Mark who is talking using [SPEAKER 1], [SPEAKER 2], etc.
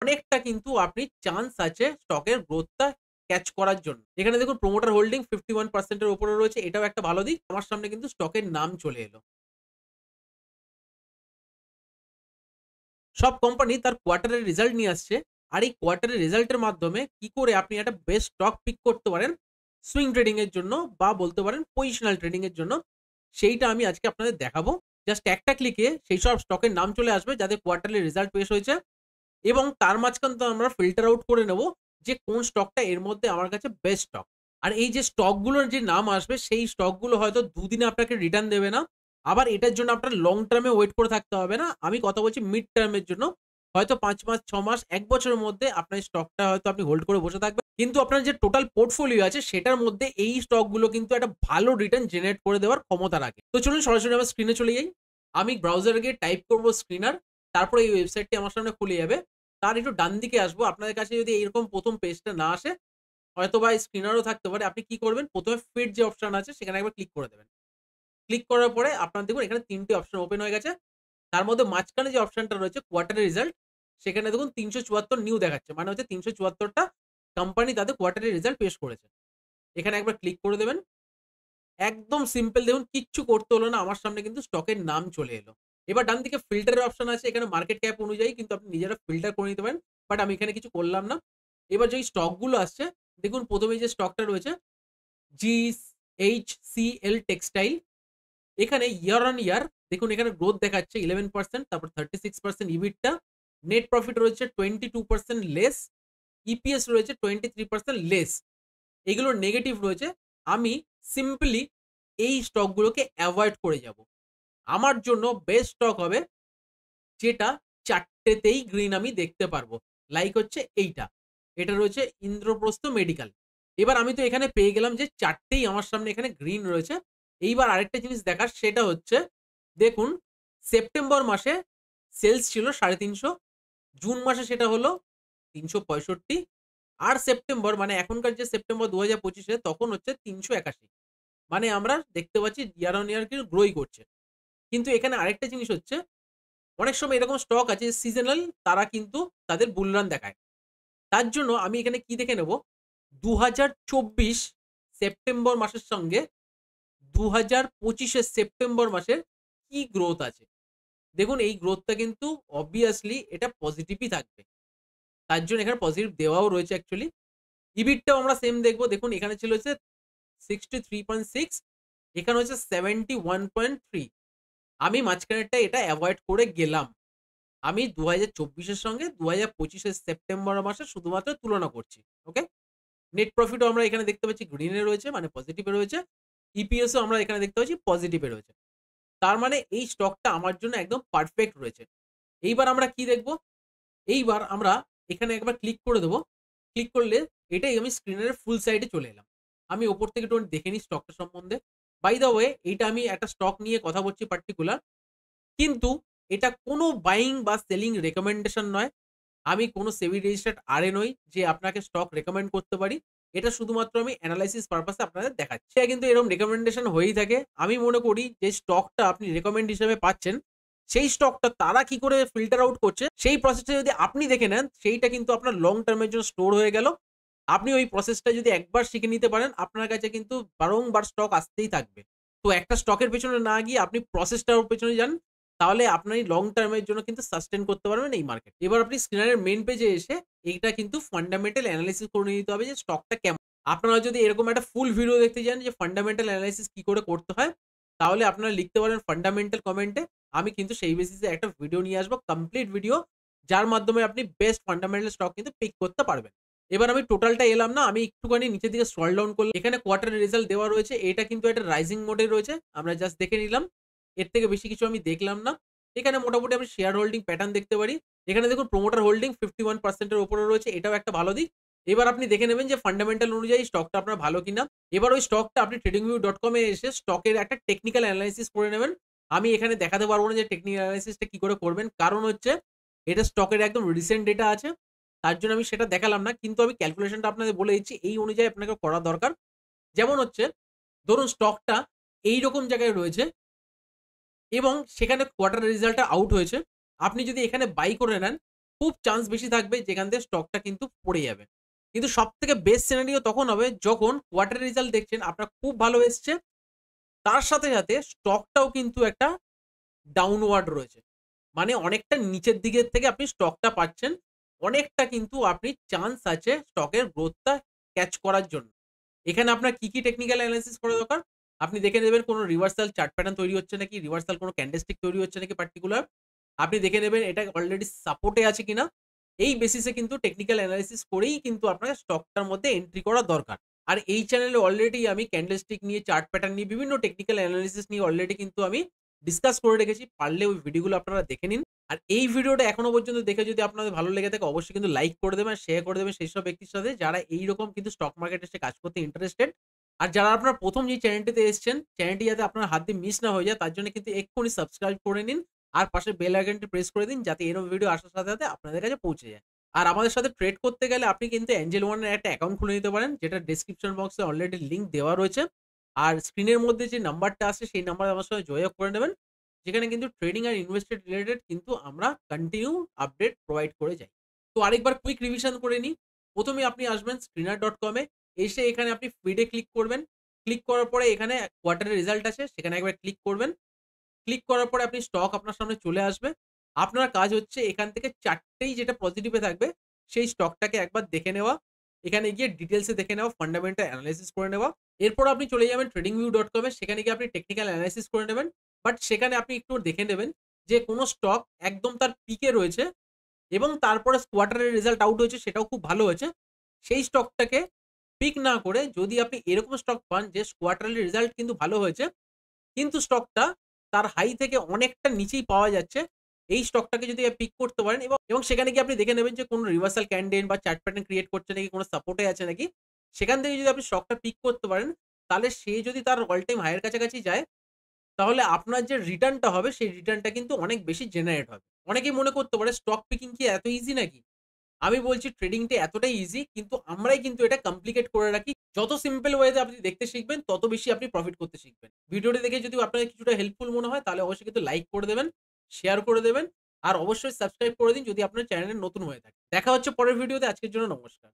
[SPEAKER 1] অনেকটা কিন্তু আপনি চান্স আছে স্টকের গ্রোথটা ক্যাচ করার জন্য। এখানে দেখুন প্রমোটার হোল্ডিং 51% এর উপরে রয়েছে। এটাও একটা ভালো দিক। আমার সামনে কিন্তু স্টকের নাম চলে এলো। সব কোম্পানি তার কোয়ার্টারের রেজাল্ট নিয়ে আসছে। আর এই কোয়ার্টারের রেজাল্টের মাধ্যমে কি করে আপনি একটা বেস্ট স্টক পিক করতে পারেন সুইং ট্রেডিং এর জন্য বা বলতে পারেন পজিশনাল ট্রেডিং এর জন্য, সেইটা আমি আজকে আপনাদের দেখাবো। জাস্ট একটা ক্লিকে সেইসব স্টকের নাম চলে আসবে যাদের কোয়ার্টারলি রেজাল্ট পেশ হয়েছে এবং তার মাঝখান থেকে আমরা ফিল্টার আউট করে নেব যে কোন স্টকটা এর মধ্যে আমার কাছে বেস্ট স্টক। আর এই যে স্টকগুলোর যে নাম আসবে সেই স্টকগুলো হয়তো দুদিনে আপনাকে রিটার্ন দেবে না। আবার এটার জন্য আপনার লং টার্মে ওয়েট করে থাকতে হবে না। আমি কথা বলছি মিড টার্মের জন্য। হয়তো ৫ মাস, ৬ মাস, ১ বছরের মধ্যে আপনার স্টকটা হয়তো আপনি হোল্ড করে বসে থাকবেন। কিন্তু আপনার যে টোটাল পোর্টফোলিও আছে সেটার মধ্যে এই স্টকগুলো কিন্তু একটা ভালো রিটার্ন জেনারেট করে দেওয়ার ক্ষমতা রাখে। তো চলুন সরাসরি আমার স্ক্রিনে চলে যাই। আমি ব্রাউজারে গিয়ে টাইপ করব স্ক্রিনার। তারপরে এই ওয়েবসাইটটি আমার সামনে খুলে যাবে। তার একটু ডান দিকে আসবো। আপনাদের কাছে যদি এইরকম ১ম পেজটা না আসে, হয়তোবা স্ক্রিনারও থাকতে পারে। আপনি কি করবেন? ১ম এ ফিড যে অপশন আছে সেখানে একবার ক্লিক করে দেবেন। ক্লিক করার পরে আপনার দেখুন এখানে ৩ টে অপশন ওপেন হয়ে গেছে। তার মধ্যে মাঝখানে যে অপশনটা রয়েছে কোয়ার্টারি রেজাল্ট, সেখানে দেখুন ৩৭৪ নিউ দেখাচ্ছে। মানে হচ্ছে ৩৭৪ টা কোম্পানি তাদের কোয়ার্টারি রেজাল্ট পেশ করেছে। এখানে একবার ক্লিক করে দেবেন। একদম সিম্পল দেখুন কিচ্ছু করতে হলো না। আমার সামনে কিন্তু স্টকের নাম চলে এলো। এবার ডান দিকে ফিল্টারের অপশন আছে। এখানে মার্কেট ক্যাপ অনুযায়ী কিন্তু আপনি নিজেরা ফিল্টার করে নিতে পারেন। বাট আমি এখানে কিছু করলাম না। এবার যেই স্টকগুলো আসছে, দেখুন ১ম এই যে স্টকটা রয়েছে GHCL টেক্সটাইল। এখানে ইয়ার অন ইয়ার দেখুন এখানে গ্রোথ দেখাচ্ছে 11%, তারপর 36% ইবিটটা, নেট প্রফিট রয়েছে 22% লেস, ইপিএস রয়েছে 23% লেস। এগুলোর নেগেটিভ রয়েছে। আমি সিম্পলি এই স্টকগুলোকে এভয়েড করে যাব। আমার জন্য বেস্ট স্টক হবে যেটা ৪ টেতেই গ্রিন আমি দেখতে পারবো। লাইক হচ্ছে এইটা। এটা রয়েছে ইন্দ্রপ্রস্থ মেডিকেল। এবার আমি তো এখানে পেয়ে গেলাম যে ৪ টেই আমার সামনে এখানে গ্রিন রয়েছে। এইবার আরেকটা জিনিস দেখার সেটা হচ্ছে দেখুন সেপ্টেম্বর মাসে সেলস ছিল ৩৫০, জুন মাসে সেটা হলো ৩৬৫ আর সেপ্টেম্বর মানে এখনকার যে সেপ্টেম্বর ২০২৫ এ তখন হচ্ছে ৩৮১। মানে আমরা দেখতে পাচ্ছি ইয়ার অন ইয়ার কিন্তু গ্রোই করছে। কিন্তু এখানে আরেকটা জিনিস হচ্ছে অনেক সময় এরকম স্টক আছে সিজনাল, তারা কিন্তু তাদের বুল রান দেখায়। তার জন্য আমি এখানে কি দেখে নেব ২০২৪ সেপ্টেম্বর মাসের সঙ্গে ২০২৫ এর সেপ্টেম্বর মাসের কি গ্রোথ আছে। দেখুন এই গ্রোথটা কিন্তু অবভিয়াসলি এটা পজিটিভই থাকবে। তার জন্য এখানে পজিটিভ দেওয়াও রয়েছে অ্যাকচুয়ালি। ইবিটটাও আমরা সেম দেখব। দেখুন এখানে ছিল হচ্ছে 63.6, এখানে হচ্ছে 71.3। আমি মাঝখানেরটা এটা এভয়েড করে গেলাম। আমি ২০২৪ এর সঙ্গে ২০২৫ এর সেপ্টেম্বর মাসে শুধুমাত্র তুলনা করছি। ওকে? নেট প্রফিটও আমরা এখানে দেখতে পাচ্ছি গ্রিন এ রয়েছে মানে পজিটিভ এ রয়েছে। ইপিএস ও আমরা এখানে দেখতে পাচ্ছি পজিটিভ এ রয়েছে। তার মানে এই স্টকটা আমার জন্য একদম পারফেক্ট রয়েছে। এইবার আমরা কি দেখব? এইবার আমরা এখানে একবার ক্লিক করে দেব। ক্লিক করলে এটাই আমি স্ক্রিনের ফুল সাইড এ চলে এলাম। আমি উপর থেকে একটু দেখে নিই স্টকটা সম্বন্ধে। বাই দ্য ওয়ে এইটা আমি একটা স্টক নিয়ে কথা বলছি পার্টিকুলার। কিন্তু এটা কোনো বাইং বা সেলিং রেকমেন্ডেশন নয়। আমি কোনো সেবি রেজিস্টার্ড আরএ নই যে আপনাকে স্টক রেকমেন্ড করতে পারি। এটা শুধুমাত্র আমি এনালাইসিস পারপাস এ আপনাদের দেখাচ্ছি। এটা কিন্তু এরকম রেকমেন্ডেশন হয়েই থাকে। আমি মনে করি যে স্টকটা আপনি রেকমেন্ড হিসেবে পাচ্ছেন, সেই স্টকটা তারা কি করে ফিল্টার আউট করছে, সেই প্রসেসটা যদি আপনি দেখে নেন, সেইটা কিন্তু আপনার লং টার্ম এর জন্য স্টোর হয়ে গেল। আপনি ওই প্রসেসটা যদি একবার শিখে নিতে পারেন, আপনার কাছে কিন্তু বারংবার স্টক আসতেই থাকবে। তো একটা স্টকের পেছনে না গিয়ে আপনি প্রসেসটার পেছনে যান। তাহলে আপনি লং টার্ম এর জন্য কিন্তু সাস্টেইন করতে পারবেন এই মার্কেট। এবার আপনি স্ক্রিনের মেইন পেজে এসে এইটা কিন্তু ফান্ডামেন্টাল এনালাইসিস করে নিতে হবে যে স্টকটা কেমন। আপনারা যদি এরকম একটা ফুল ভিডিও দেখতে চান যে ফান্ডামেন্টাল এনালাইসিস কি করে করতে হয়, তাহলে আপনারা লিখতে পারেন ফান্ডামেন্টাল কমেন্টে। আমি কিন্তু সেই বেসিসে একটা ভিডিও নিয়ে আসবো, কমপ্লিট ভিডিও, যার মাধ্যমে আপনি বেস্ট ফান্ডামেন্টাল স্টক কিন্তু পিক করতে পারবেন। এবার আমি টোটালটা এলাম না, আমি একটুখানি নিচের দিকে স্ক্রল ডাউন করলাম। এখানে কোয়ার্টার রেজাল্ট দেওয়া রয়েছে। এটা কিন্তু একটা রাইজিং মোডে রয়েছে। আমরা জাস্ট দেখে নিলাম। এর থেকে বেশি কিছু আমি দেখলাম না। এখানে মোটামুটি আমি শেয়ার হোল্ডিং প্যাটার্ন দেখতে পারি। এখানে দেখুন প্রমোটার হোল্ডিং 51% এর উপরে রয়েছে। এটাও একটা ভালো দিক। এবার আপনি দেখে নেবেন যে ফান্ডামেন্টাল অনুযায়ী স্টকটা আপনার ভালো কিনা। এবার ওই স্টকটা আপনি tradingview.com এ এসে স্টকের একটা টেকনিক্যাল এনালাইসিস করে নেবেন। আমি এখানে দেখাতে পারব না যে টেকনিক্যাল এনালাইসিসটা কি করে করবেন। কারণ হচ্ছে এটা স্টকের একদম রিসেন্ট ডেটা আছে। তার জন্য আমি সেটা দেখালাম না। কিন্তু আমি ক্যালকুলেশনটা আপনাদের বলে দিচ্ছি। এই অনুযায়ী আপনাকে করা দরকার। যেমন হচ্ছে ধরুন স্টকটা এইরকম জায়গায় রয়েছে এবং সেখানে কোয়ার্টার রেজাল্টটা আউট হয়েছে। আপনি যদি এখানে বাই করে নেন, খুব চান্স বেশি থাকবে যেখান থেকে স্টকটা কিন্তু পড়ে যাবে। কিন্তু সবথেকে বেস্ট সিনারিও তখন হবে যখন কোয়ার্টার রেজাল্ট দেখছেন আপনার খুব ভালো এসছে। তার সাথে স্টকটাও কিন্তু একটা ডাউনওয়ার্ড রয়েছে। মানে অনেকটা নিচের দিকের থেকে আপনি স্টকটা পাচ্ছেন। অনেকটা কিন্তু আপনি চান্স আছে স্টকের গ্রোথটা ক্যাচ করার জন্য। এখানে আপনার কি টেকনিক্যাল অ্যানালিসিস করা দরকার? আপনি দেখে নেবেন কোন রিভার্সাল চার্ট প্যাটার্ন তৈরি হচ্ছে নাকি, রিভার্সাল কোন ক্যান্ডেলস্টিক তৈরি হচ্ছে নাকি পার্টিকুলার। আপনি দেখে নেবেন এটা অলরেডি সাপোর্টে আছে কিনা। এই বেসিসে কিন্তু টেকনিক্যাল অ্যানালিসিস করেই কিন্তু আপনার স্টকটার মধ্যে এন্ট্রি করা দরকার। আর এই চ্যানেলে অলরেডি আমি ক্যান্ডেলস্টিক নিয়ে, চার্ট প্যাটার্ন নিয়ে, বিভিন্ন টেকনিক্যাল অ্যানালিসিস নিয়ে অলরেডি কিন্তু আমি ডিসকাস করে রেখেছি। পারলে ওই ভিডিওগুলো আপনারা দেখে নিন। আর এই ভিডিওটা এখনো পর্যন্ত দেখে যদি আপনাদের ভালো লেগে থাকে অবশ্যই কিন্তু লাইক করে দেবেন, শেয়ার করে দেবেন সেইসব ব্যক্তির সাথে যারা এইরকম কিন্তু স্টক মার্কেটে এসে কাজ করতে ইন্টারেস্টেড। আর যারা আপনারা ১ম যে চ্যানেলটিতে এসেছেন, চ্যানেলটি যাতে আপনার হাত দিয়ে মিস না হয়ে যায় তার জন্য কিন্তু এক্ষুনি সাবস্ক্রাইব করে নিন। আর পাশে বেল আইকনটি প্রেস করে দিন যাতে এরকম ভিডিও আসার সাথে আপনাদের কাছে পৌঁছে যায়। আর আমাদের সাথে ট্রেড করতে গেলে আপনি কিন্তু এঞ্জেল ওয়ান এর একটা অ্যাকাউন্ট খুলে নিতে পারেন যেটা ডেসক্রিপশন বক্সে অলরেডি লিংক দেওয়া রয়েছে। আর স্ক্রিনের মধ্যে যে নাম্বারটা আছে সেই নাম্বারে আমার সঙ্গে যোগাযোগ করে নেবেন। যেখানে কিন্তু ট্রেডিং আর ইনভেস্টমেন্ট রিলেটেড কিন্তু আমরা কন্টিনিউ আপডেট প্রোভাইড করে যাই। তো আরেকবার কুইক রিভিশন করে নিই। ১ম এ আপনি আসবেন screener.com এ। এসে এখানে আপনি ফিডে ক্লিক করবেন। ক্লিক করার পরে এখানে কোয়ার্টারের রেজাল্ট আছে সেখানে একবার ক্লিক করবেন। ক্লিক করার পরে আপনি স্টক আপনার সামনে চলে আসবে। আপনার কাজ হচ্ছে এখান থেকে ৪ টেই যেটা পজিটিভে থাকবে সেই স্টকটাকে একবার দেখে নেওয়া। এখানে গিয়ে ডিটেইলস এ দেখে নেওয়া, ফান্ডামেন্টাল এনালাইসিস করে নেওয়া। এরপর আপনি চলে যাবেন tradingview.com এ, সেখানে গিয়ে আপনি টেকনিক্যাল এনালাইসিস করে নেবেন। বাট সেখানে আপনি একটু দেখে নেবেন যে কোন স্টক একদম তার পিকে রয়েছে এবং তারপরে কোয়ার্টারের রেজাল্ট আউট হয়েছে সেটাও খুব ভালো হয়েছে। সেই স্টকটাকে পিক না করে যদি আপনি এরকম স্টক পান যে কোয়ার্টারলি রেজাল্ট কিন্তু ভালো হয়েছে কিন্তু স্টকটা তার হাই থেকে অনেকটা নিচেই পাওয়া যাচ্ছে। এই স্টকটাকে যদি পিক করতে পারেন এবং সেখানে গিয়ে আপনি দেখে নেবেন যে কোন রিভার্সাল ক্যান্ডেল বা চার্ট প্যাটার্ন ক্রিয়েট করছে নাকি, কোন সাপোর্টে আছে নাকি। সেখান থেকে যদি আপনি স্টকটা পিক করতে পারেন, তাহলে সে যদি তার অল টাইম হাই এর কাছাকাছি যায়, তাহলে আপনার যে রিটার্নটা হবে সেই রিটার্নটা কিন্তু অনেক বেশি জেনারেট হবে। অনেকেই মনে করতে পারে স্টক পিকিং কি এত ইজি নাকি? আমি বলছি ট্রেডিংটা এতটাই ইজি কিন্তু আমরাই কিন্তু এটা কমপ্লিকেট করে রাখি। যত সিম্পল ওয়েতে আপনি দেখতে শিখবেন তত বেশি আপনি প্রফিট করতে শিখবেন। ভিডিওটি দেখে যদি আপনার কিছুটা হেল্পফুল মনে হয় তাহলে অবশ্যই কিন্তু লাইক করে দেবেন, শেয়ার করে দেবেন আর অবশ্যই সাবস্ক্রাইব করে দিন যদি আপনার চ্যানেলে নতুন হয়ে থাকে। দেখা হচ্ছে পরের ভিডিওতে। আজকের জন্য নমস্কার।